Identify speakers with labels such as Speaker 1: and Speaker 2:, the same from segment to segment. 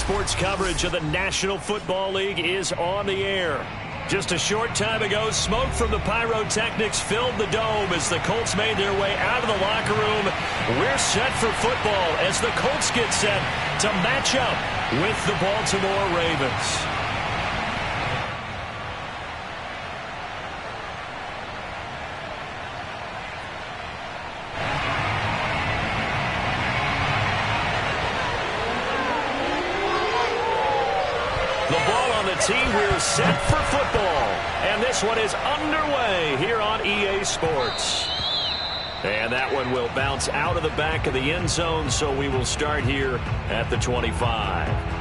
Speaker 1: Sports coverage of the National Football League is on the air. Just a short time ago, smoke from the pyrotechnics filled the dome as the Colts made their way out of the locker room. We're set for football as the Colts get set to match up with the Baltimore Ravens. We're set for football, and this one is underway here on EA Sports. And that one will bounce out of the back of the end zone, so we will start here at the 25.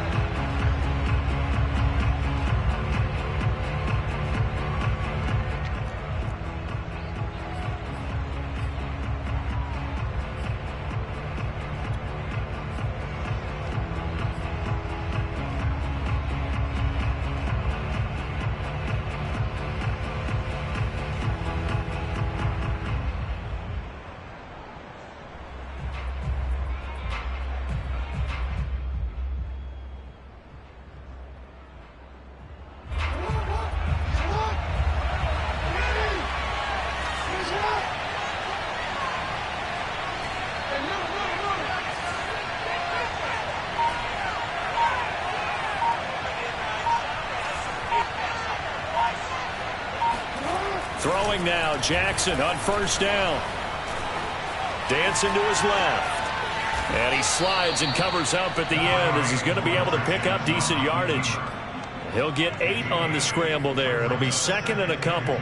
Speaker 1: Throwing now, Jackson on first down. Dancing to his left. And he slides and covers up at the end as he's going to be able to pick up decent yardage. He'll get 8 on the scramble there. It'll be second and a couple.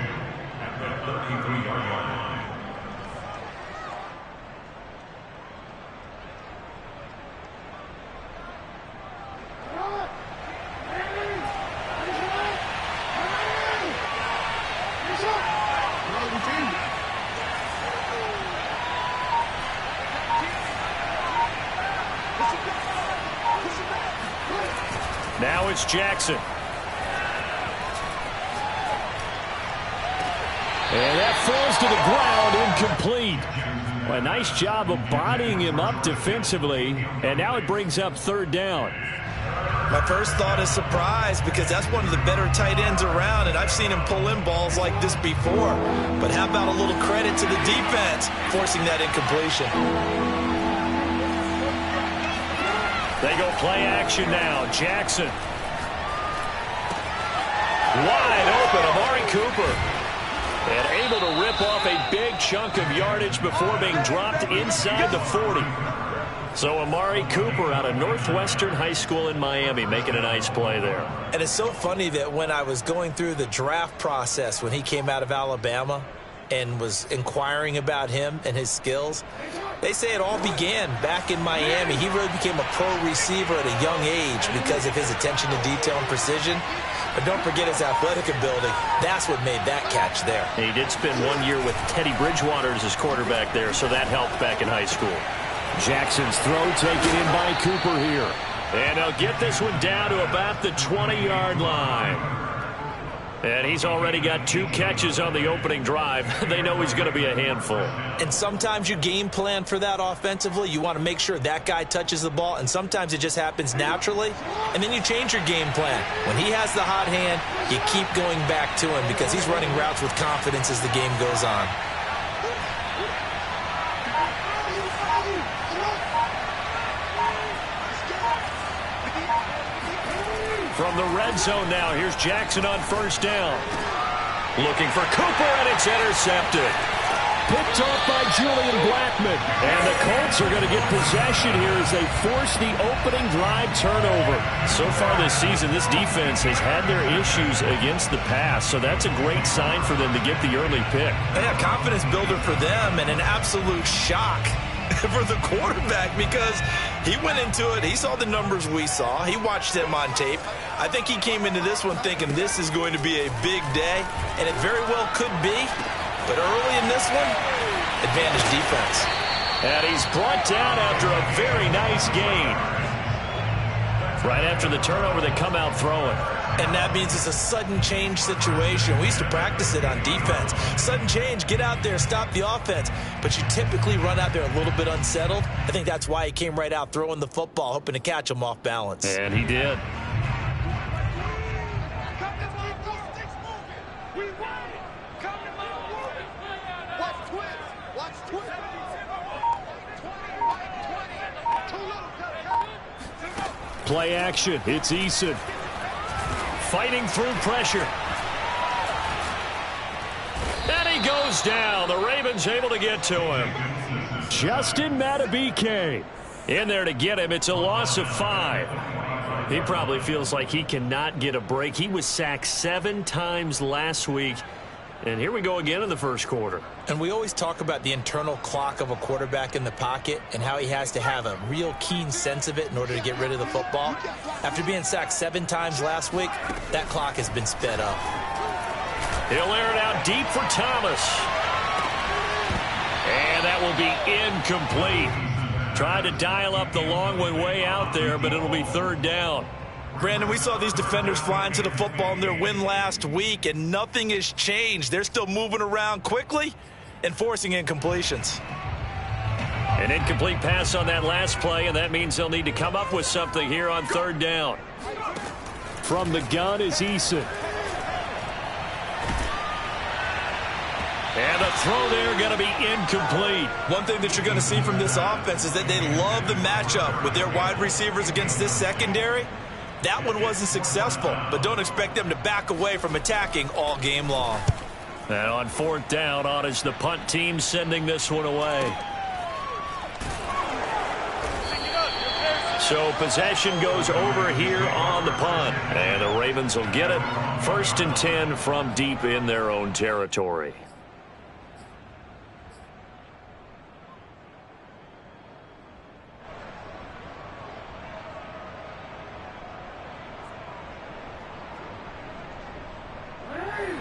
Speaker 1: Now it's Jackson. And that falls to the ground, incomplete. Well, a nice job of bodying him up defensively, and now it brings up third down.
Speaker 2: My first thought is surprise because that's one of the better tight ends around, and I've seen him pull in balls like this before. But how about a little credit to the defense forcing that incompletion?
Speaker 1: They go play action now. Jackson. Wide open, Amari Cooper. And able to rip off a big chunk of yardage before being dropped inside the 40. So Amari Cooper out of Northwestern High School in Miami making a nice play there.
Speaker 2: And it's so funny that when I was going through the draft process when he came out of Alabama and was inquiring about him and his skills, they say it all began back in Miami. He really became a pro receiver at a young age because of his attention to detail and precision. But don't forget his athletic ability. That's what made that catch there.
Speaker 1: And he did spend 1 year with Teddy Bridgewater as his quarterback there, so that helped back in high school. Jackson's throw taken in by Cooper here. And they'll get this one down to about the 20-yard line. And he's already got 2 catches on the opening drive. They know he's going to be a handful.
Speaker 2: And sometimes you game plan for that offensively. You want to make sure that guy touches the ball, and sometimes it just happens naturally. And then you change your game plan. When he has the hot hand, you keep going back to him because he's running routes with confidence as the game goes on.
Speaker 1: From the red zone now, here's Jackson on first down. Looking for Cooper, and it's intercepted. Picked off by Julian Blackmon. And the Colts are going to get possession here as they force the opening drive turnover. So far this season, this defense has had their issues against the pass, so that's a great sign for them to get the early pick.
Speaker 2: Yeah, confidence builder for them and an absolute shock for the quarterback because he went into it. He saw the numbers we saw. He watched them on tape. I think he came into this one thinking this is going to be a big day, and it very well could be. But early in this one, advantage defense.
Speaker 1: And he's brought down after a very nice gain. Right after the turnover, they come out throwing.
Speaker 2: And that means it's a sudden change situation. We used to practice it on defense. Sudden change, get out there, stop the offense. But you typically run out there a little bit unsettled. I think that's why he came right out throwing the football, hoping to catch him off balance.
Speaker 1: And he did. Play action. It's Eason. Fighting through pressure. And he goes down. The Ravens able to get to him. Justin Madubuike in there to get him. It's a loss of 5. He probably feels like he cannot get a break. He was sacked 7 times last week. And here we go again in the first quarter.
Speaker 2: And we always talk about the internal clock of a quarterback in the pocket and how he has to have a real keen sense of it in order to get rid of the football. After being sacked 7 times last week, that clock has been sped up.
Speaker 1: He'll air it out deep for Thomas. And that will be incomplete. Tried to dial up the long one way out there, but it'll be 3rd down.
Speaker 2: Brandon, we saw these defenders flying to the football in their win last week, and nothing has changed. They're still moving around quickly and forcing incompletions.
Speaker 1: An incomplete pass on that last play, and that means they'll need to come up with something here on 3rd down. From the gun is Eason. And the throw there going to be incomplete.
Speaker 2: One thing that you're going to see from this offense is that they love the matchup with their wide receivers against this secondary. That one wasn't successful, but don't expect them to back away from attacking all game long.
Speaker 1: And on 4th down, on is the punt team sending this one away. So possession goes over here on the punt. And the Ravens will get it. 1st and 10 from deep in their own territory.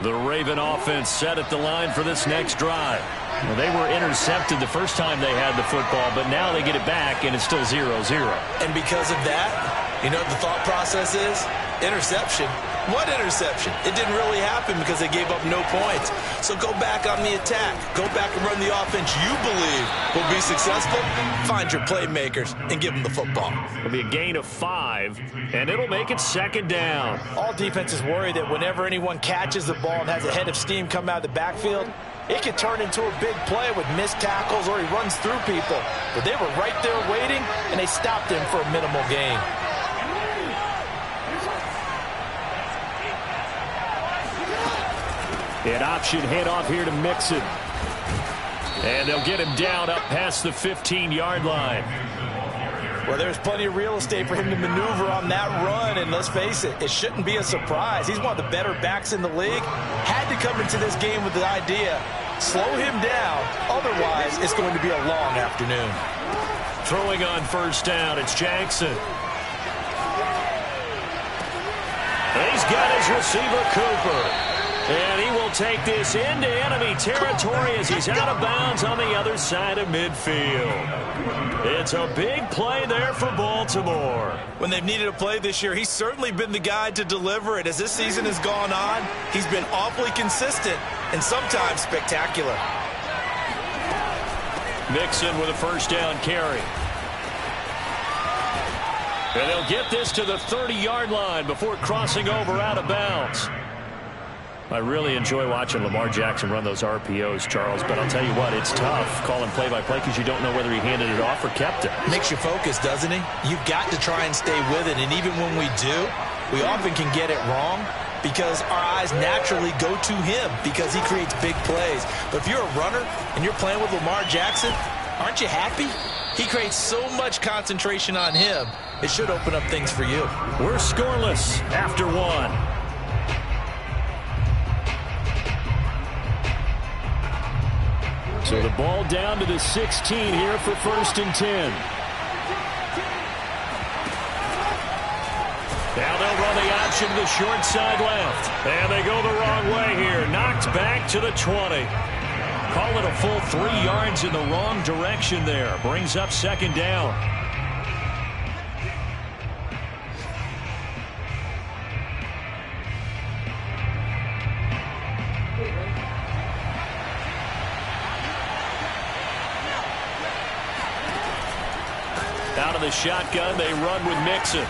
Speaker 1: The Raven offense set at the line for this next drive. Well, they were intercepted the first time they had the football, but now they get it back, and it's still 0-0.
Speaker 2: And because of that, you know what the thought process is? Interception. What interception? It didn't really happen because they gave up no points. So go back on the attack. Go back and run the offense you believe will be successful. Find your playmakers and give them the football.
Speaker 1: It'll be a gain of 5, and it'll make it 2nd down.
Speaker 2: All defenses worry that whenever anyone catches the ball and has a head of steam come out of the backfield, it could turn into a big play with missed tackles or he runs through people. But they were right there waiting, and they stopped him for a minimal gain.
Speaker 1: An option handoff here to Mixon. And they'll get him down up past the 15-yard line.
Speaker 2: Well, there's plenty of real estate for him to maneuver on that run, and let's face it, it shouldn't be a surprise. He's one of the better backs in the league. Had to come into this game with the idea, slow him down, otherwise it's going to be a long afternoon.
Speaker 1: Throwing on 1st down, it's Jackson. He's got his receiver, Cooper. And he will take this into enemy territory as he's out of bounds on the other side of midfield. It's a big play there for Baltimore.
Speaker 2: When they've needed a play this year, he's certainly been the guy to deliver it. As this season has gone on, he's been awfully consistent and sometimes spectacular.
Speaker 1: Mixon with a 1st down carry. And they'll get this to the 30-yard line before crossing over out of bounds. I really enjoy watching Lamar Jackson run those RPOs, Charles, but I'll tell you what, it's tough calling play-by-play because you don't know whether he handed it off or kept it.
Speaker 2: Makes you focus, doesn't he? You've got to try and stay with it, and even when we do, we often can get it wrong because our eyes naturally go to him because he creates big plays. But if you're a runner and you're playing with Lamar Jackson, aren't you happy? He creates so much concentration on him, it should open up things for you.
Speaker 1: We're scoreless after 1. So the ball down to the 16 here for 1st and 10. Now they'll run the option to the short side left. And they go the wrong way here. Knocked back to the 20. Call it a full 3 yards in the wrong direction there. Brings up 2nd down. out of the shotgun. They run with Mixon.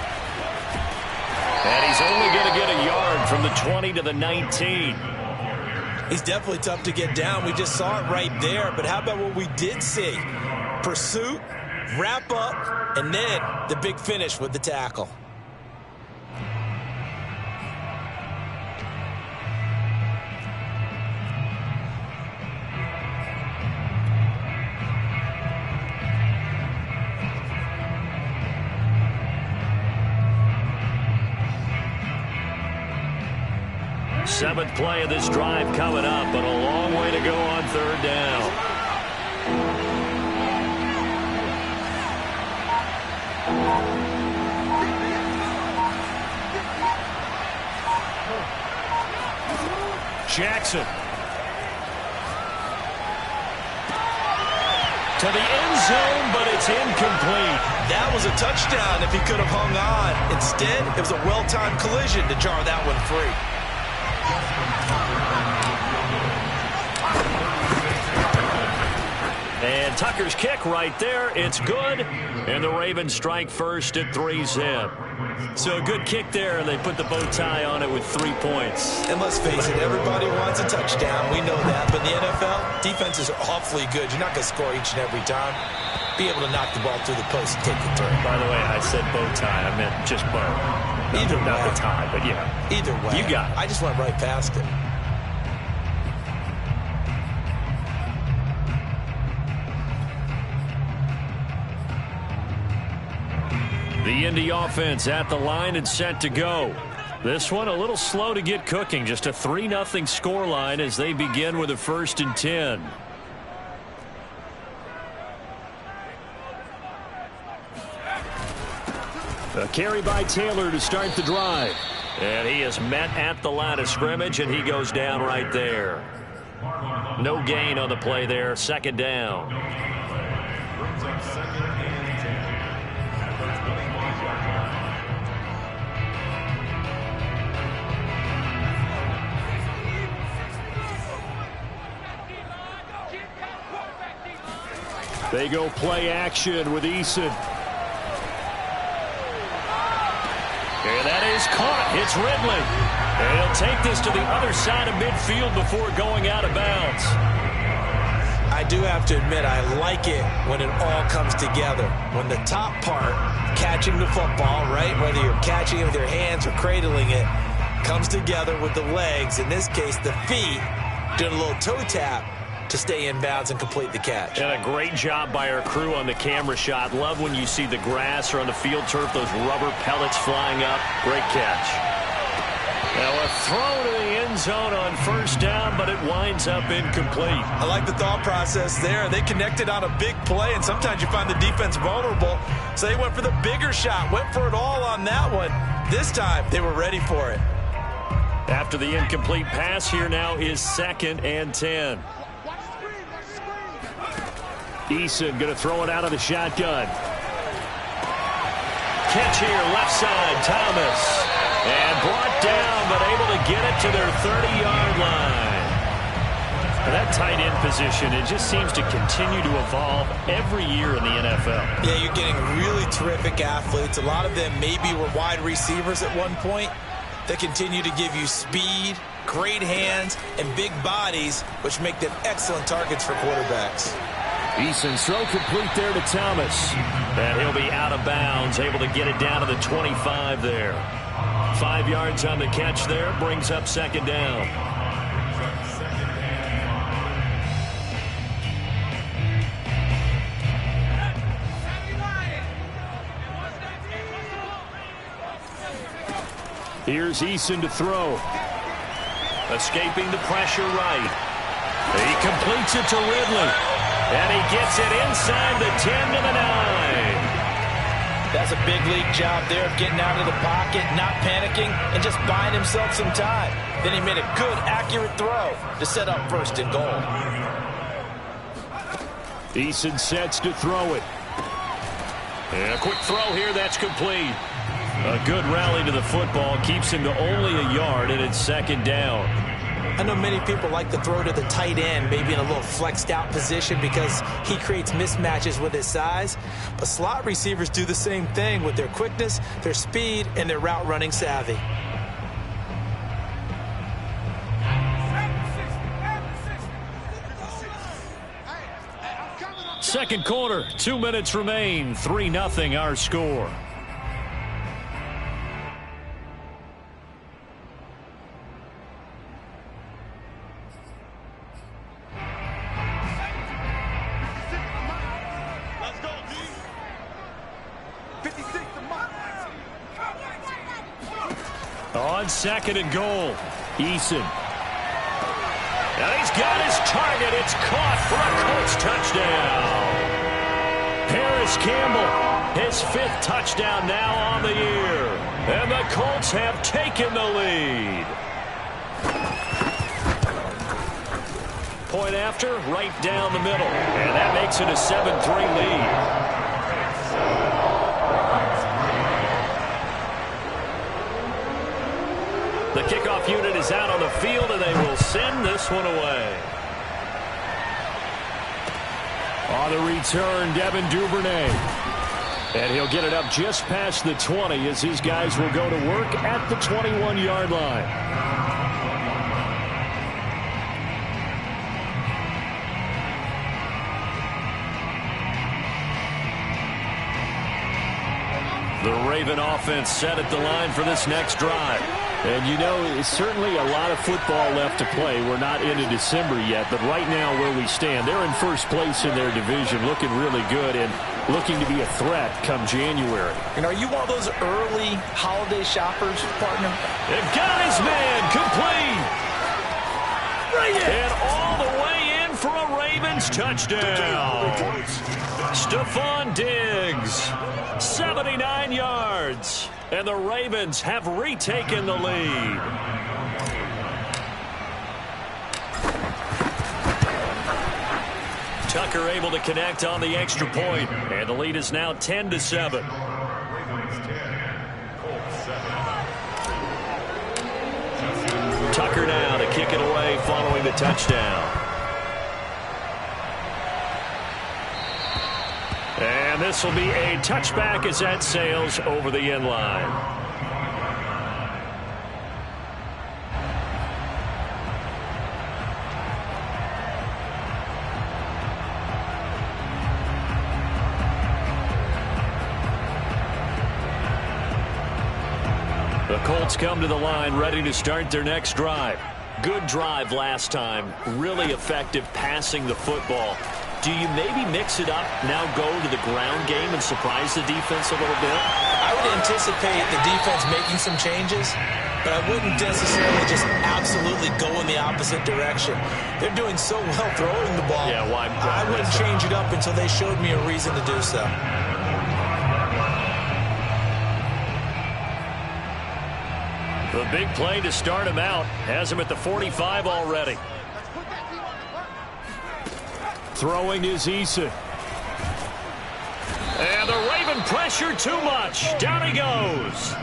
Speaker 1: And he's only going to get a yard from the 20 to the 19.
Speaker 2: He's definitely tough to get down. We just saw it right there. But how about what we did see? Pursuit, wrap up, and then the big finish with the tackle.
Speaker 1: Seventh play of this drive coming up, but a long way to go on third down. Jackson. To the end zone, but it's incomplete.
Speaker 2: That was a touchdown if he could have hung on. Instead, it was a well-timed collision to jar that one free.
Speaker 1: And Tucker's kick right there. It's good. And the Ravens strike first at 3-zip. So a good kick there, and they put the bow tie on it with 3 points.
Speaker 2: And let's face it, everybody wants a touchdown. We know that. But in the NFL, defenses are awfully good. You're not going to score each and every time. Be able to knock the ball through the post and take the turn.
Speaker 1: By the way, I said bow tie. I meant just bow.
Speaker 2: Either way.
Speaker 1: Not the tie, but yeah.
Speaker 2: Either way.
Speaker 1: You got it.
Speaker 2: I just went right past it.
Speaker 1: The Indy offense at the line and set to go. This one a little slow to get cooking. Just a 3-0 scoreline as they begin with a 1st and 10. A carry by Taylor to start the drive. And he is met at the line of scrimmage, and he goes down right there. No gain on the play there. 2nd down. They go play action with Eason. And that is caught. It's Ridley. And he'll take this to the other side of midfield before going out of bounds.
Speaker 2: I do have to admit, I like it when it all comes together. When the top part, catching the football, right, whether you're catching it with your hands or cradling it, comes together with the legs. In this case, the feet, doing a little toe tap to stay in bounds and complete the catch.
Speaker 1: And a great job by our crew on the camera shot. Love when you see the grass or on the field turf, those rubber pellets flying up. Great catch. Now a throw to the end zone on 1st down, but it winds up incomplete.
Speaker 2: I like the thought process there. They connected on a big play, and sometimes you find the defense vulnerable. So they went for the bigger shot, went for it all on that one. This time, they were ready for it.
Speaker 1: After the incomplete pass, here now is 2nd and 10. Eason going to throw it out of the shotgun. Catch here, left side, Thomas. And brought down, but able to get it to their 30-yard line. That tight end position, it just seems to continue to evolve every year in the NFL.
Speaker 2: Yeah, you're getting really terrific athletes. A lot of them maybe were wide receivers at one point. They continue to give you speed, great hands, and big bodies, which make them excellent targets for quarterbacks.
Speaker 1: Eason's throw complete there to Thomas. And he'll be out of bounds, able to get it down to the 25 there. 5 yards on the catch there, brings up 2nd down. Here's Eason to throw. Escaping the pressure right. He completes it to Ridley. And he gets it inside the 10 to the 9.
Speaker 2: That's a big league job there of getting out of the pocket, not panicking, and just buying himself some time. Then he made a good, accurate throw to set up 1st and goal.
Speaker 1: Eason sets to throw it. And a quick throw here, that's complete. A good rally to the football keeps him to only a yard, and it's 2nd down.
Speaker 2: I know many people like to throw to the tight end, maybe in a little flexed out position because he creates mismatches with his size. But slot receivers do the same thing with their quickness, their speed, and their route running savvy.
Speaker 1: Second quarter, 2 minutes remain. 3-0 our score. On second and goal, Eason. And he's got his target. It's caught for a Colts touchdown. Harris Campbell, his 5th touchdown now on the year. And the Colts have taken the lead. Point after, right down the middle. And that makes it a 7-3 lead. The kickoff unit is out on the field, and they will send this one away. On the return, Devin Duvernay. And he'll get it up just past the 20 as his guys will go to work at the 21-yard line. The Raven offense set at the line for this next drive. And, you know, it's certainly a lot of football left to play. We're not into December yet, but right now where we stand, they're in first place in their division, looking really good and looking to be a threat come January.
Speaker 2: And are you one of those early holiday shoppers, partner?
Speaker 1: They've got his man complete. And all the way in for a Ravens touchdown. Stephon Diggs, 79 yards. And the Ravens have retaken the lead. Tucker able to connect on the extra point, and the lead is now 10-7. Tucker now to kick it away following the touchdown. And this will be a touchback as that sails over the end line. The Colts come to the line ready to start their next drive. Good drive last time. Really effective passing the football. Do you maybe mix it up, now go to the ground game and surprise the defense a little bit?
Speaker 2: I would anticipate the defense making some changes, but I wouldn't necessarily just absolutely go in the opposite direction. They're doing so well throwing the ball.
Speaker 1: Yeah, why
Speaker 2: I wouldn't change it up until they showed me a reason to do so.
Speaker 1: The big play to start him out has him at the 45 already. Throwing is Eason. And the Raven pressure too much. Down he goes.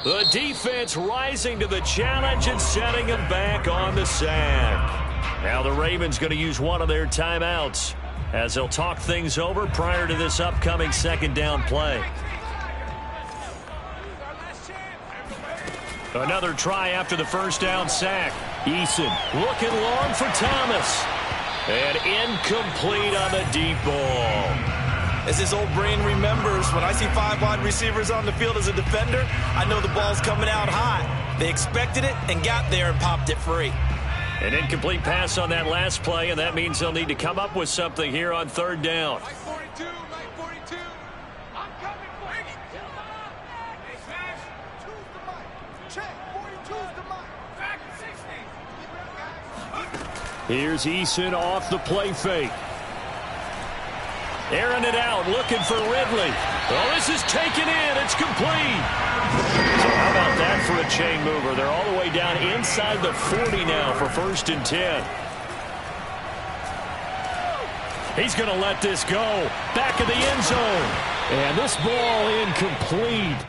Speaker 1: The defense rising to the challenge and setting him back on the sack. Now the Ravens going to use one of their timeouts as they'll talk things over prior to this upcoming second down play. Another try after the first down sack. Eason looking long for Thomas. And incomplete on the deep ball.
Speaker 2: As his old brain remembers, when I see 5 wide receivers on the field as a defender, I know the ball's coming out high. They expected it and got there and popped it free.
Speaker 1: An incomplete pass on that last play, and that means they'll need to come up with something here on third down. Here's Eason off the play fake. Airing it out, looking for Ridley. Oh, this is taken in. It's complete. So how about that for a chain mover? They're all the way down inside the 40 now for 1st and 10. He's going to let this go. Back of the end zone. And this ball incomplete.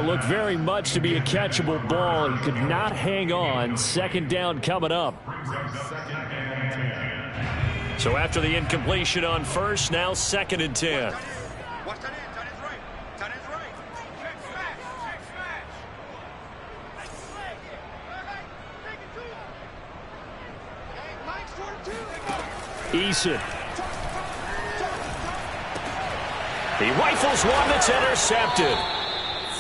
Speaker 1: Looked very much to be a catchable ball and could not hang on. Second down coming up. So after the incompletion on first, now 2nd and 10. Eason. He rifles one that's intercepted.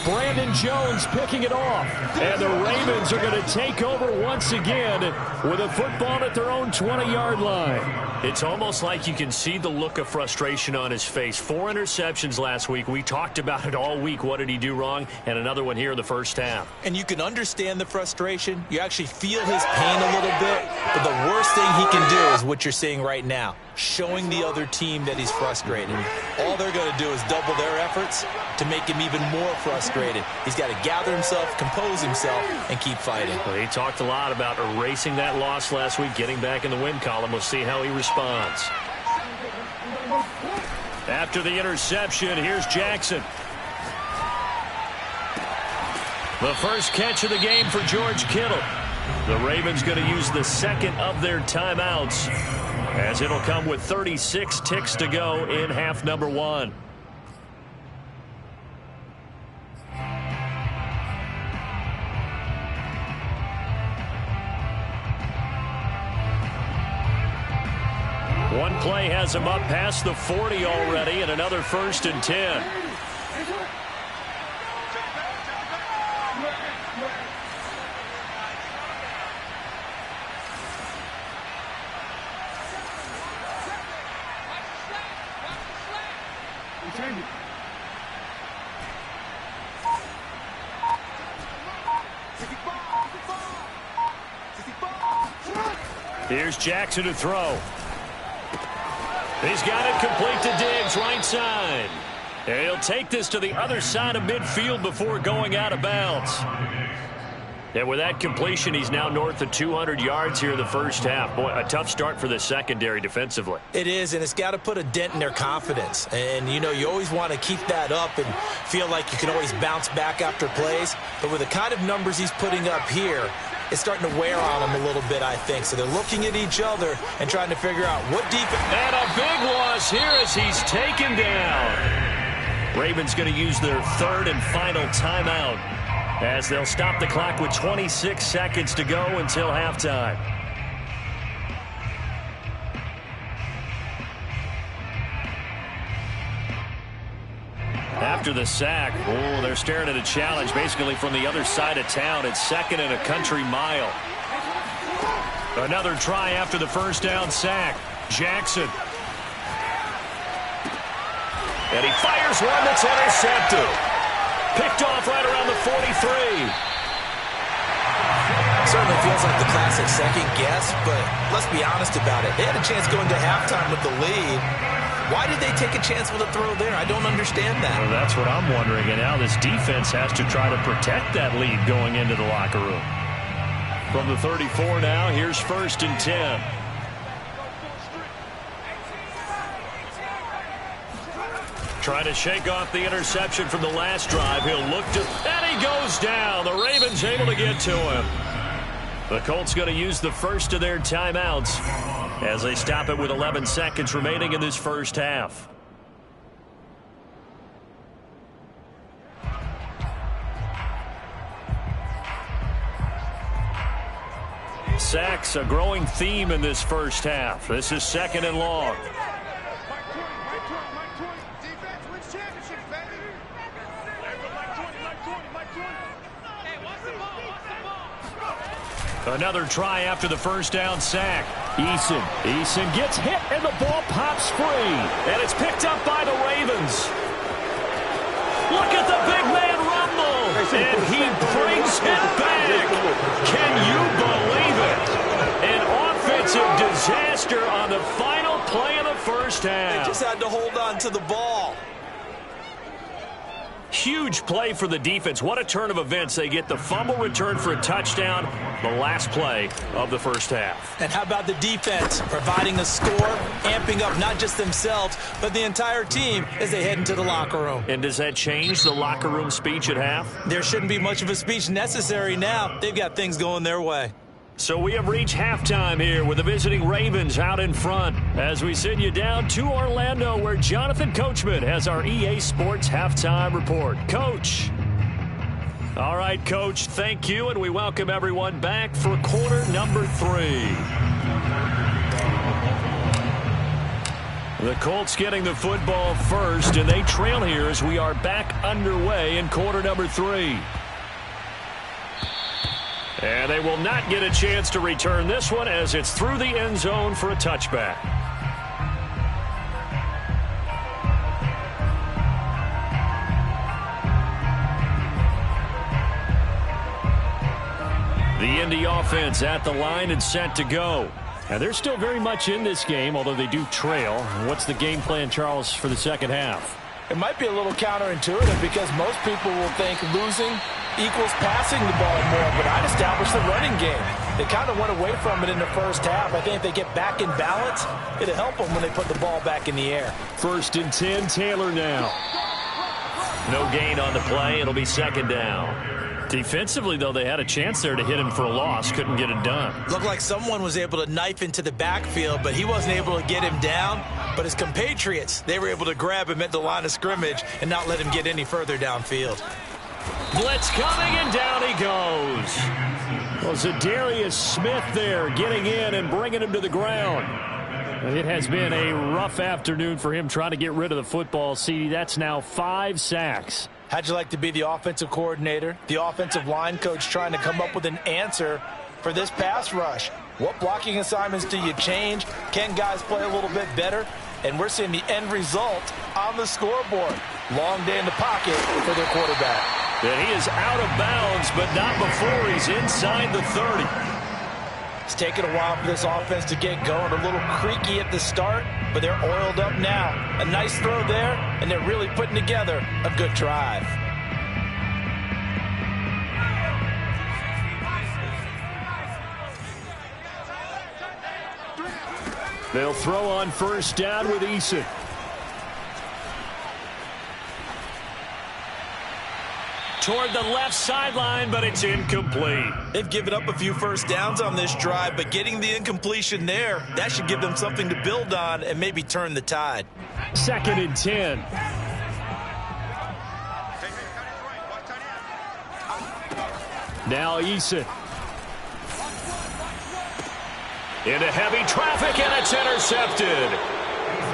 Speaker 1: Brandon Jones picking it off. And the Ravens are going to take over once again with a football at their own 20-yard line. It's almost like you can see the look of frustration on his face. 4 interceptions last week. We talked about it all week. What did he do wrong? And another one here in the first half.
Speaker 2: And you can understand the frustration. You actually feel his pain a little bit. But the worst thing he can do is what you're seeing right now, showing the other team that he's frustrated. All they're going to do is double their efforts to make him even more frustrated. He's got to gather himself, compose himself, and keep fighting.
Speaker 1: Well, he talked a lot about erasing that loss last week, getting back in the win column. We'll see how he responds. After the interception, here's Jackson. The first catch of the game for George Kittle. The Ravens going to use the second of their timeouts, as it'll come with 36 ticks to go in half number 1. One play has him up past the 40 already, and another 1st and 10. Here's Jackson to throw. He's got it complete to Diggs, right side. And he'll take this to the other side of midfield before going out of bounds. And with that completion, he's now north of 200 yards here in the first half. Boy, a tough start for the secondary defensively.
Speaker 2: It is, and it's got to put a dent in their confidence. And, you know, you always want to keep that up and feel like you can always bounce back after plays. But with the kind of numbers he's putting up here, it's starting to wear on them a little bit, I think. So they're looking at each other and trying to figure out what defense.
Speaker 1: And a big loss here as he's taken down. Ravens going to use their 3rd and final timeout, as they'll stop the clock with 26 seconds to go until halftime. After the sack, they're staring at a challenge basically from the other side of town. It's 2nd and a country mile. Another try after the first down sack. Jackson. And he fires one that's intercepted. Picked off right around the 43.
Speaker 2: Certainly feels like the classic second guess, but let's be honest about it. They had a chance going to halftime with the lead. Why did they take a chance with a throw there? I don't understand that.
Speaker 1: Well, that's what I'm wondering. And now this defense has to try to protect that lead going into the locker room. From the 34 now, here's 1st and 10. Trying to shake off the interception from the last drive. He'll look to, and he goes down. The Ravens able to get to him. The Colts going to use the first of their timeouts as they stop it with 11 seconds remaining in this first half. Sacks, a growing theme in this first half. This is 2nd and long. Another try after the first down sack. Eason gets hit and the ball pops free. And it's picked up by the Ravens. Look at the big man rumble. And he brings it back. Can you believe it? An offensive disaster on the final play of the first half.
Speaker 2: They just had to hold on to the ball.
Speaker 1: Huge play for the defense. What a turn of events. They get the fumble return for a touchdown, the last play of the first half.
Speaker 2: And how about the defense providing a score, amping up not just themselves, but the entire team as they head into the locker room.
Speaker 1: And does that change the locker room speech at half?
Speaker 2: There shouldn't be much of a speech necessary now. They've got things going their way.
Speaker 1: So we have reached halftime here with the visiting Ravens out in front as we send you down to Orlando where Jonathan Coachman has our EA Sports halftime report. Coach. All right, Coach, thank you, and we welcome everyone back for quarter number 3. The Colts getting the football first, and they trail here as we are back underway in quarter number 3. And they will not get a chance to return this one as it's through the end zone for a touchback. The Indy offense at the line and set to go. And they're still very much in this game, although they do trail. What's the game plan, Charles, for the second half?
Speaker 3: It might be a little counterintuitive because most people will think losing equals passing the ball more, but I'd establish the running game. They kind of went away from it in the first half. I think if they get back in balance, it'll help them when they put the ball back in the air.
Speaker 1: 1st and 10, Taylor now. No gain on the play. It'll be second down. Defensively, though, they had a chance there to hit him for a loss. Couldn't get it done.
Speaker 2: Looked like someone was able to knife into the backfield, but he wasn't able to get him down. But his compatriots, they were able to grab him at the line of scrimmage and not let him get any further downfield.
Speaker 1: Blitz coming, and down he goes. Well, Zadarius Smith there getting in and bringing him to the ground. It has been a rough afternoon for him trying to get rid of the football. CD, that's now 5 sacks.
Speaker 3: How'd you like to be the offensive coordinator, the offensive line coach trying to come up with an answer for this pass rush? What blocking assignments do you change? Can guys play a little bit better? And we're seeing the end result on the scoreboard. Long day in the pocket for their quarterback.
Speaker 1: And he is out of bounds, but not before he's inside the 30.
Speaker 3: It's taken a while for this offense to get going. A little creaky at the start, but they're oiled up now. A nice throw there, and they're really putting together a good drive.
Speaker 1: They'll throw on first down with Eason. Toward the left sideline, but it's incomplete.
Speaker 2: They've given up a few first downs on this drive, but getting the incompletion there, that should give them something to build on and maybe turn the tide.
Speaker 1: 2nd and 10. Now Eason. Into heavy traffic, and it's intercepted.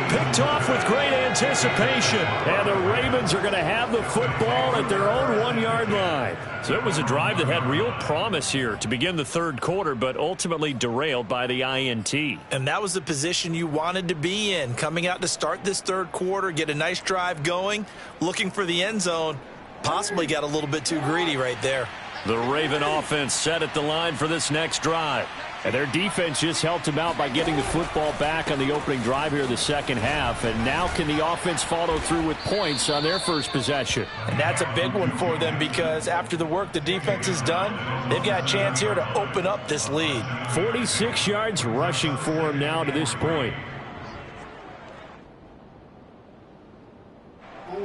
Speaker 1: Picked off with great anticipation. And the Ravens are going to have the football at their own 1-yard line. So it was a drive that had real promise here to begin the 3rd quarter, but ultimately derailed by the INT.
Speaker 2: And that was the position you wanted to be in. Coming out to start this 3rd quarter, get a nice drive going, looking for the end zone. Possibly got a little bit too greedy right there.
Speaker 1: The Raven offense set at the line for this next drive. And their defense just helped them out by getting the football back on the opening drive here in the second half. And now can the offense follow through with points on their first possession?
Speaker 3: And that's a big one for them because after the work the defense has done, they've got a chance here to open up this lead.
Speaker 1: 46 yards rushing for them now to this point.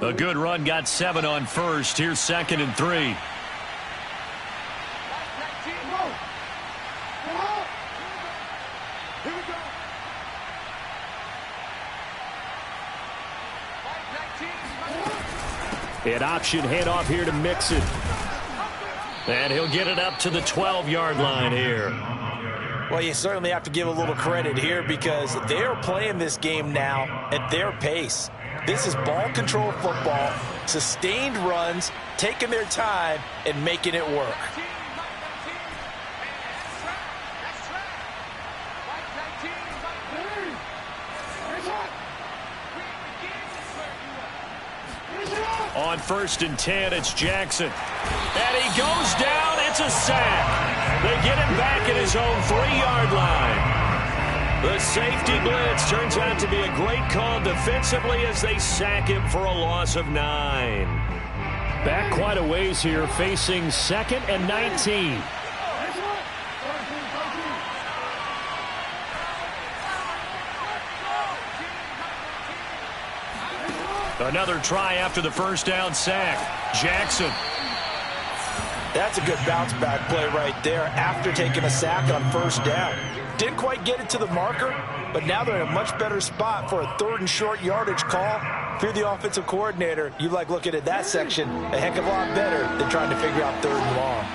Speaker 1: A good run, got 7 on first. Here's 2nd and 3. An option handoff here to Mixon. And he'll get it up to the 12-yard line here.
Speaker 3: Well, you certainly have to give a little credit here because they're playing this game now at their pace. This is ball control football, sustained runs, taking their time and making it work.
Speaker 1: On 1st and 10, it's Jackson. And he goes down. It's a sack. They get him back at his own 3-yard line. The safety blitz turns out to be a great call defensively as they sack him for a loss of 9. Back quite a ways here, facing 2nd and 19. Another try after the first down sack. Jackson.
Speaker 3: That's a good bounce back play right there after taking a sack on first down. Didn't quite get it to the marker, but now they're in a much better spot for a 3rd and short yardage call. If you're the offensive coordinator, you like looking at that section a heck of a lot better than trying to figure out 3rd and long.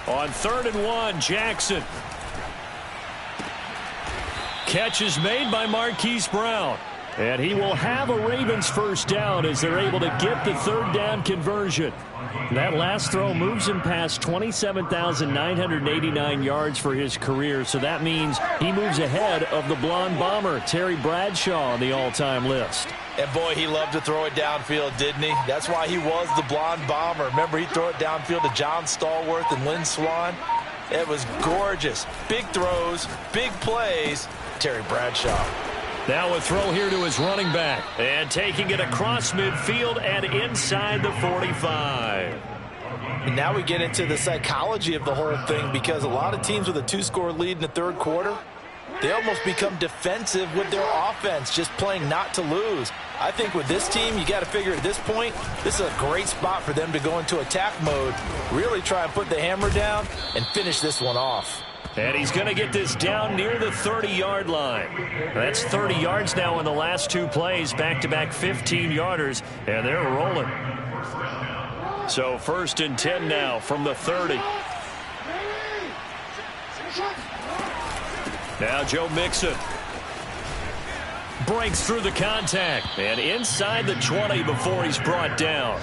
Speaker 1: On 3rd and 1, Jackson. Catch is made by Marquise Brown. And he will have a Ravens first down as they're able to get the 3rd down conversion. That last throw moves him past 27,989 yards for his career. So that means he moves ahead of the blonde bomber, Terry Bradshaw, on the all-time list.
Speaker 3: And boy, he loved to throw it downfield, didn't he? That's why he was the blonde bomber. Remember, he'd throw it downfield to John Stallworth and Lynn Swann. It was gorgeous. Big throws, big plays. Terry Bradshaw.
Speaker 1: Now a throw here to his running back. And taking it across midfield and inside the 45.
Speaker 3: And now we get into the psychology of the whole thing, because a lot of teams with a 2-score lead in the 3rd quarter, they almost become defensive with their offense, just playing not to lose. I think with this team, you got to figure at this point, this is a great spot for them to go into attack mode, really try and put the hammer down and finish this one off.
Speaker 1: And he's going to get this down near the 30-yard line. That's 30 yards now in the last 2 plays, back-to-back 15-yarders, and they're rolling. So 1st and 10 now from the 30. Now Joe Mixon breaks through the contact and inside the 20 before he's brought down.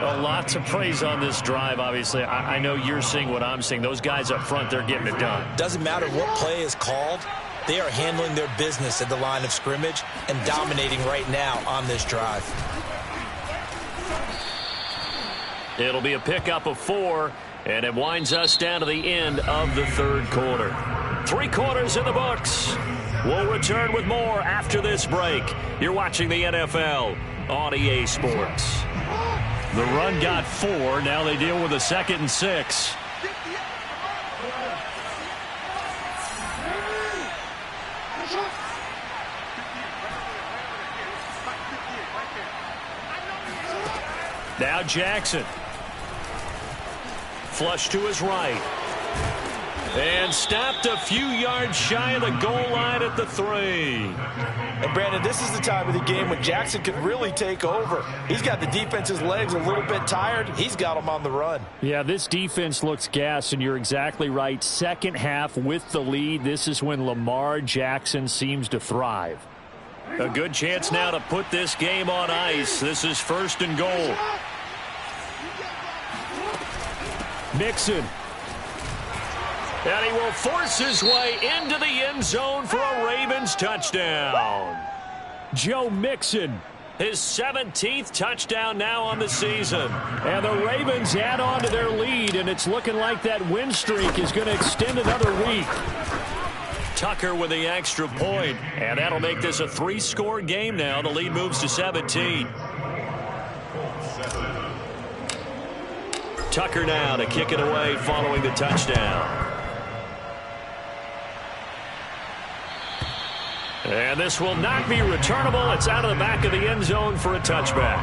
Speaker 1: A lot to praise on this drive, obviously. I know you're seeing what I'm seeing. Those guys up front, they're getting it done.
Speaker 2: Doesn't matter what play is called. They are handling their business at the line of scrimmage and dominating right now on this drive.
Speaker 1: It'll be a pickup of 4, and it winds us down to the end of the 3rd quarter. 3 quarters in the books. We'll return with more after this break. You're watching the NFL on EA Sports. The run got 4. Now they deal with a 2nd and 6. Now Jackson. Flush to his right. And stopped a few yards shy of the goal line at the 3.
Speaker 3: And Brandon, this is the time of the game when Jackson can really take over. He's got the defense's legs a little bit tired. He's got them on the run.
Speaker 1: Yeah, this defense looks gassed, and you're exactly right. Second half with the lead, this is when Lamar Jackson seems to thrive. A good chance now to put this game on ice. This is 1st and goal. Mixon. And he will force his way into the end zone for a Ravens touchdown. Joe Mixon, his 17th touchdown now on the season. And the Ravens add on to their lead, and it's looking like that win streak is going to extend another week. Tucker with the extra point, and that'll make this a 3-score game now. The lead moves to 17. Tucker now to kick it away following the touchdown. And this will not be returnable. It's out of the back of the end zone for a touchback.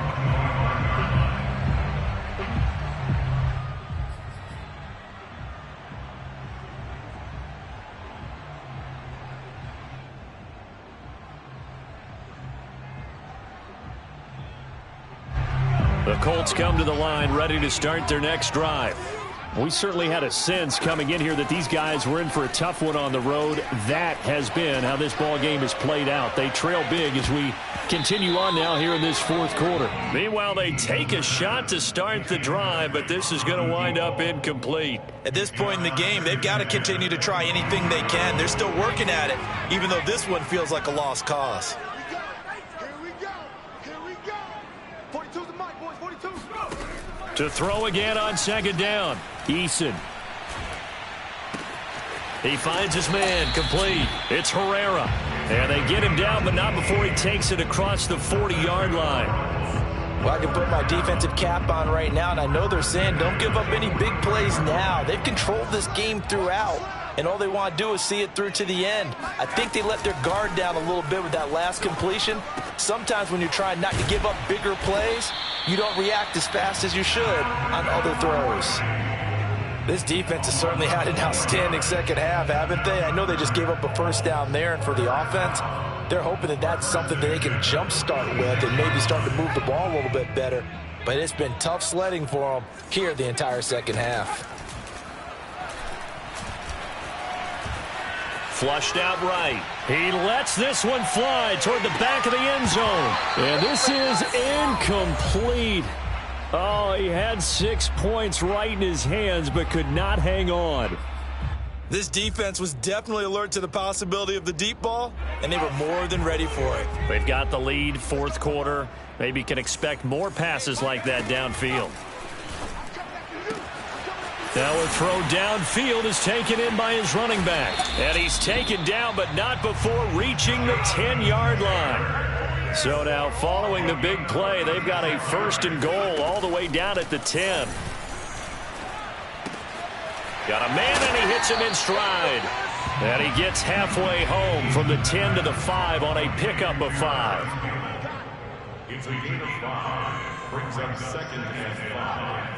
Speaker 1: The Colts come to the line ready to start their next drive. We certainly had a sense coming in here that these guys were in for a tough one on the road. That has been how this ball game has played out. They trail big as we continue on now here in this 4th quarter. Meanwhile, they take a shot to start the drive, but this is going to wind up incomplete.
Speaker 2: At this point in the game, they've got to continue to try anything they can. They're still working at it, even though this one feels like a lost cause.
Speaker 4: Here we go. 42's the mic, boys. 42.
Speaker 1: To throw again on second down. Eason. He finds his man, complete. It's Herrera. And they get him down, but not before he takes it across the 40-yard line.
Speaker 3: Well, I can put my defensive cap on right now, and I know they're saying don't give up any big plays now. They've controlled this game throughout, and all they want to do is see it through to the end. I think they let their guard down a little bit with that last completion. Sometimes when you're trying not to give up bigger plays, you don't react as fast as you should on other throws. This defense has certainly had an outstanding second half, haven't they? I know they just gave up a first down there, and for the offense, they're hoping that that's something that they can jumpstart with and maybe start to move the ball a little bit better. But it's been tough sledding for them here the entire second half.
Speaker 1: Flushed out right. He lets this one fly toward the back of the end zone. And this is incomplete. Oh, he had 6 points right in his hands, but could not hang on.
Speaker 2: This defense was definitely alert to the possibility of the deep ball, and they were more than ready for it.
Speaker 1: They've got the lead, fourth quarter. Maybe can expect more passes like that downfield. Now a throw downfield is taken in by his running back. And he's taken down, but not before reaching the 10-yard line. So now following the big play, they've got a first and goal all the way down at the 10. Got a man, and he hits him in stride. And he gets halfway home from the 10 to the 5 on a pickup of 5.
Speaker 4: It's a gain of 5. Brings up second and 5.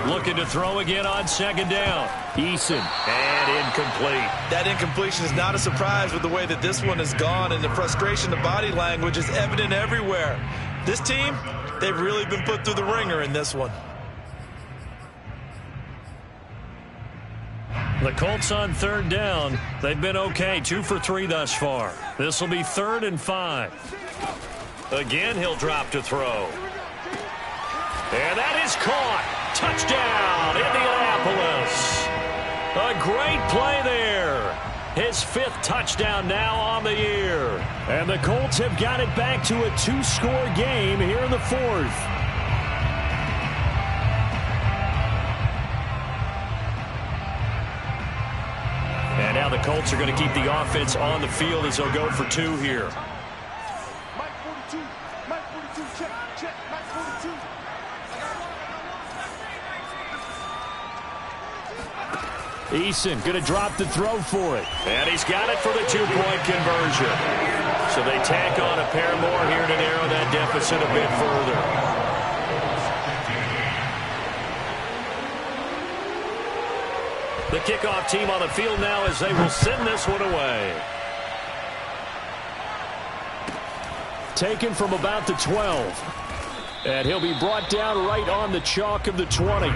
Speaker 1: Looking to throw again on second down. Eason, and incomplete.
Speaker 2: That incompletion is not a surprise with the way that this one has gone, and the frustration, the body language is evident everywhere. This team, they've really been put through the ringer in this one.
Speaker 1: The Colts on third down. They've been okay, 2 for 3 thus far. This will be 3rd and 5. Again, he'll drop to throw. And that is caught. Touchdown, Indianapolis. A great play there. His 5th touchdown now on the year. And the Colts have got it back to a 2-score game here in the 4th. And now the Colts are going to keep the offense on the field as they'll go for 2 here.
Speaker 4: Mike 42, check, Mike 42.
Speaker 1: Eason going to drop the throw for it. And he's got it for the 2-point conversion. So they tack on a pair more here to narrow that deficit a bit further. The kickoff team on the field now as they will send this one away. Taken from about the 12. And he'll be brought down right on the chalk of the 20.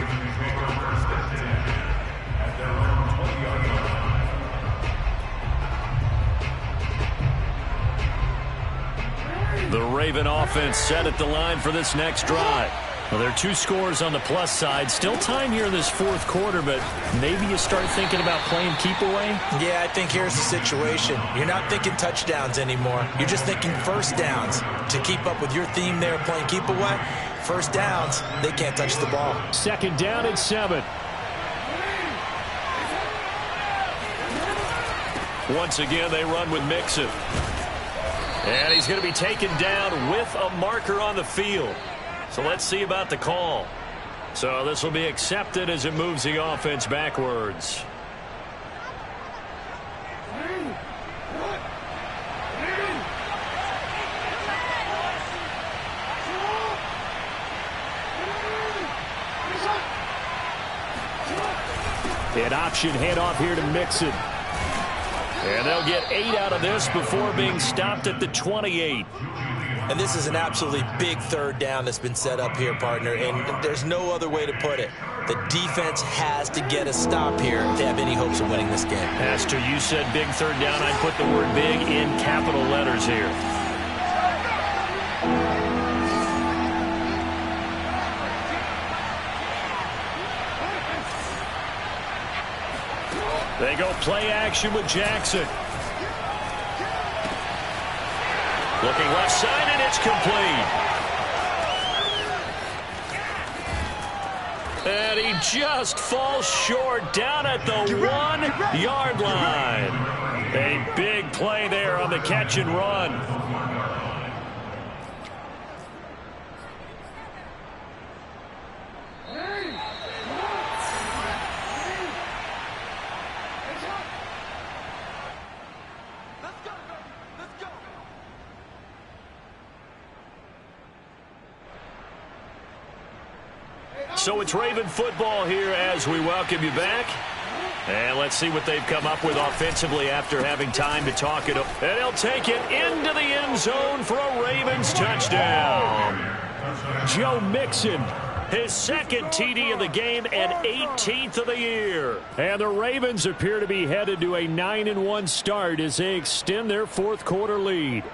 Speaker 1: The Raven offense set at the line for this next drive. Well, there are 2 scores on the plus side. Still time here in this 4th quarter, but maybe you start thinking about playing keep away?
Speaker 2: Yeah, I think here's the situation. You're not thinking touchdowns anymore. You're just thinking first downs. To keep up with your theme there, playing keep away, first downs, they can't touch the ball.
Speaker 1: 2nd down and 7. Once again, they run with Mixon. And he's going to be taken down with a marker on the field. So let's see about the call. So this will be accepted as it moves the offense backwards. An option handoff here to Mixon. And they'll get 8 out of this before being stopped at the 28.
Speaker 2: And this is an absolutely big 3rd down that's been set up here, partner, and there's no other way to put it. The defense has to get a stop here if they have any hopes of winning this game.
Speaker 1: Pastor, you said big 3rd down. I'd put the word big in capital letters here. They go play action with Jackson. Looking left side, and it's complete. And he just falls short down at the 1-yard line. A big play there on the catch and run. So it's Raven football here as we welcome you back. And let's see what they've come up with offensively after having time to talk it up. And he'll take it into the end zone for a Ravens touchdown. Joe Mixon, his second TD of the game and 18th of the year. And the Ravens appear to be headed to a 9-1 start as they extend their fourth quarter lead.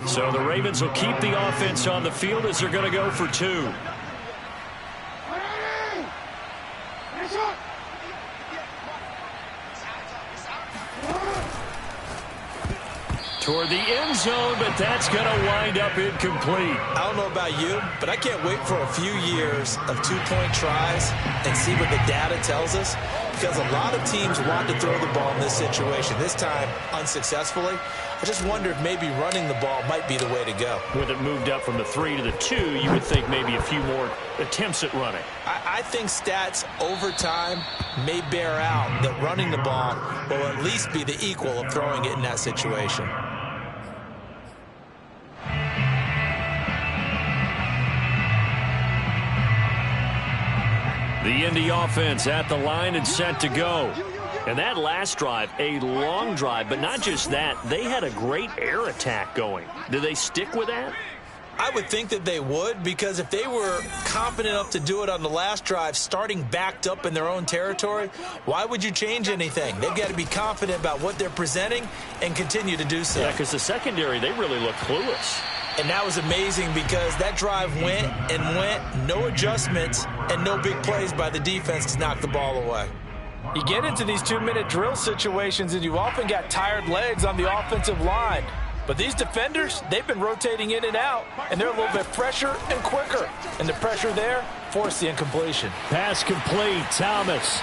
Speaker 1: So the Ravens will keep the offense on the field as they're going to go for 2. Toward the end zone, but that's going to wind up incomplete.
Speaker 2: I don't know about you, but I can't wait for a few years of two-point tries and see what the data tells us, because a lot of teams want to throw the ball in this situation. This time, unsuccessfully. I just wonder if maybe running the ball might be the way to go.
Speaker 1: With it moved up from the 3 to the 2, you would think maybe a few more attempts at running.
Speaker 2: I think stats over time may bear out that running the ball will at least be the equal of throwing it in that situation.
Speaker 1: The Indy offense at the line and set to go. And that last drive, a long drive, but not just that, they had a great air attack going. Do they stick with that?
Speaker 2: I would think that they would, because if they were confident enough to do it on the last drive, starting backed up in their own territory, why would you change anything? They've got to be confident about what they're presenting and continue to do so.
Speaker 1: Yeah, because the secondary, they really look clueless.
Speaker 2: And that was amazing because that drive went and went, no adjustments and no big plays by the defense to knock the ball away.
Speaker 3: You get into these 2-minute drill situations and you've often got tired legs on the offensive line. But these defenders, they've been rotating in and out, and they're a little bit fresher and quicker. And the pressure there forced the incompletion.
Speaker 1: Pass complete, Thomas.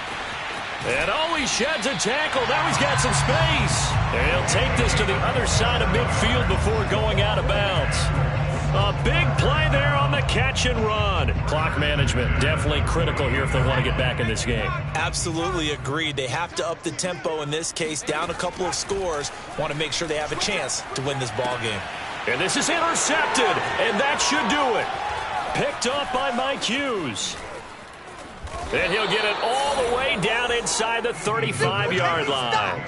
Speaker 1: And he sheds a tackle. Now he's got some space. And he'll take this to the other side of midfield before going out of bounds. A big play there on the catch and run. Clock management definitely critical here if they want to get back in this game.
Speaker 2: Absolutely agreed. They have to up the tempo in this case, down a couple of scores. Want to make sure they have a chance to win this ball game.
Speaker 1: And this is intercepted, and that should do it. Picked off by Mike Hughes. And he'll get it all the way down inside the 35-yard line.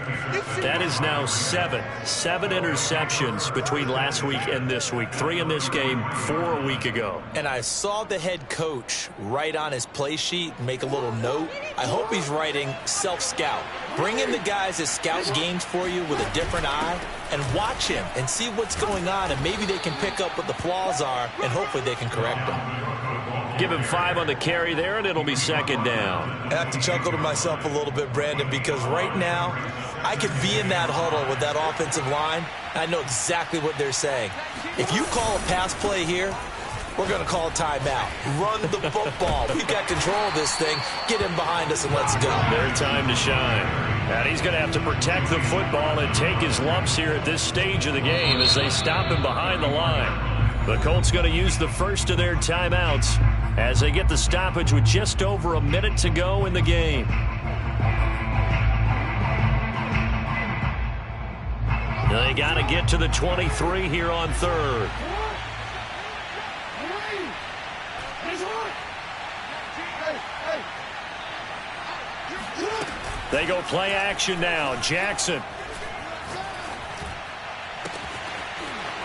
Speaker 1: That is now 7 interceptions between last week and this week. 3 in this game, 4 a week ago.
Speaker 2: And I saw the head coach write on his play sheet, make a little note. I hope he's writing self-scout. Bring in the guys that scout games for you with a different eye and watch him and see what's going on, and maybe they can pick up what the flaws are, and hopefully they can correct them.
Speaker 1: Give him 5 on the carry there, and it'll be second down.
Speaker 2: I have to chuckle to myself a little bit, Brandon, because right now I could be in that huddle with that offensive line, and I know exactly what they're saying. If you call a pass play here, we're going to call a timeout. Run the football. We've got control of this thing. Get him behind us and let's go.
Speaker 1: Their time to shine. And he's going to have to protect the football and take his lumps here at this stage of the game as they stop him behind the line. The Colts going to use the first of their timeouts as they get the stoppage with just over a minute to go in the game. They got to get to the 23 here on third. They go play action now. Jackson.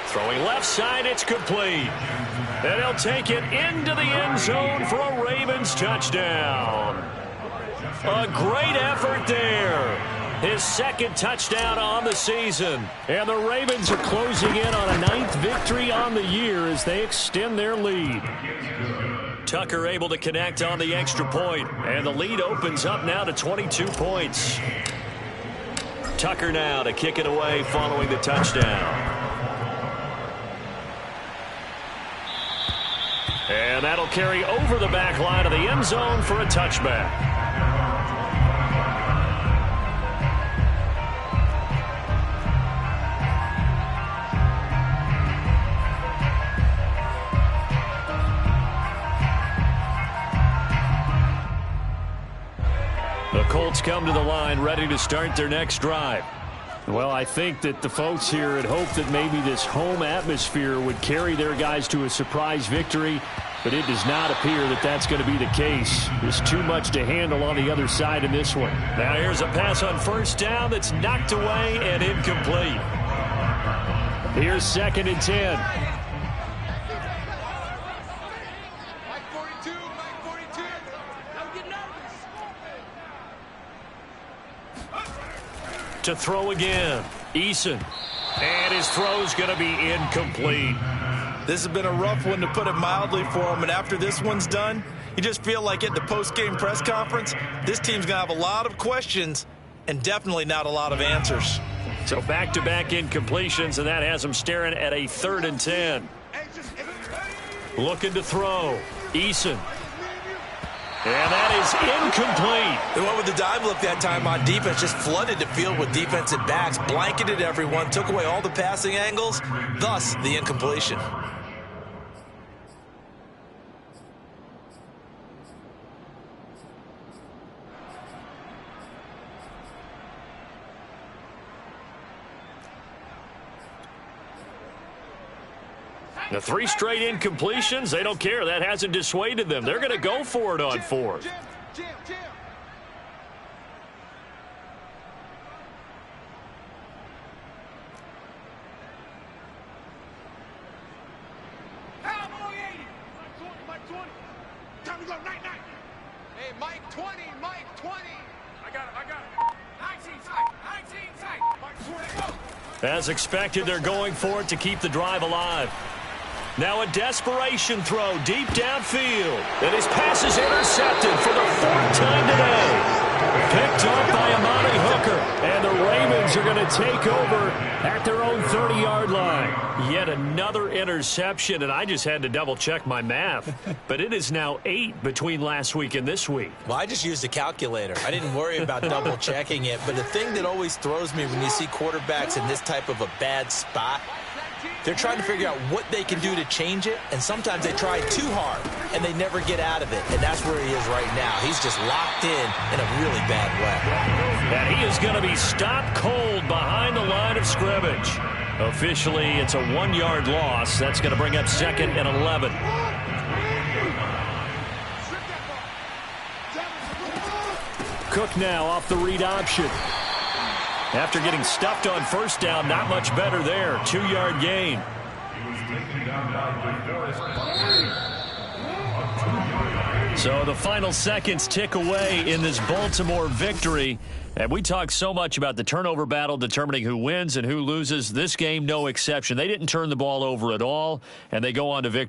Speaker 1: Throwing left side, it's complete. And he'll take it into the end zone for a Ravens touchdown. A great effort there. His second touchdown on the season. And the Ravens are closing in on a 9th victory on the year as they extend their lead. Tucker able to connect on the extra point, and the lead opens up now to 22 points. Tucker now to kick it away following the touchdown. And that'll carry over the back line of the end zone for a touchback. The Colts come to the line ready to start their next drive. Well, I think that the folks here had hoped that maybe this home atmosphere would carry their guys to a surprise victory, but it does not appear that that's going to be the case. There's too much to handle on the other side in this one. Now here's a pass on first down that's knocked away and incomplete. Here's 2nd and 10. To throw again, Eason. And his throw's going to be incomplete.
Speaker 3: This has been a rough one, to put it mildly, for him. And after this one's done, you just feel like at the post-game press conference, this team's going to have a lot of questions and definitely not a lot of answers.
Speaker 1: So back-to-back incompletions, and that has him staring at a 3rd and 10. Looking to throw, Eason. And that is incomplete.
Speaker 3: They went with the dime look that time on defense, just flooded the field with defensive backs, blanketed everyone, took away all the passing angles, thus the incompletion.
Speaker 1: The 3 straight incompletions, they don't care. That hasn't dissuaded them. They're going to go for it on 4th.
Speaker 5: Hey, Mike 20, Mike 20. I got it. 19 tight. Mike 20.
Speaker 1: As expected, they're going for it to keep the drive alive. Now a desperation throw deep downfield. And his pass is intercepted for the 4th time today. Picked off by Amani Hooker. And the Ravens are going to take over at their own 30-yard line. Yet another interception, and I just had to double-check my math. But it is now 8 between last week and this week.
Speaker 2: Well, I just used a calculator. I didn't worry about double-checking it. But the thing that always throws me when you see quarterbacks in this type of a bad spot, they're trying to figure out what they can do to change it, and sometimes they try too hard, and they never get out of it, and that's where he is right now. He's just locked in a really bad way.
Speaker 1: And he is going to be stopped cold behind the line of scrimmage. Officially, it's a 1-yard loss. That's going to bring up 2nd and 11. Cook now off the read option. After getting stuffed on first down, not much better there. 2-yard gain. So the final seconds tick away in this Baltimore victory. And we talk so much about the turnover battle determining who wins and who loses. This game, no exception. They didn't turn the ball over at all, and they go on to victory.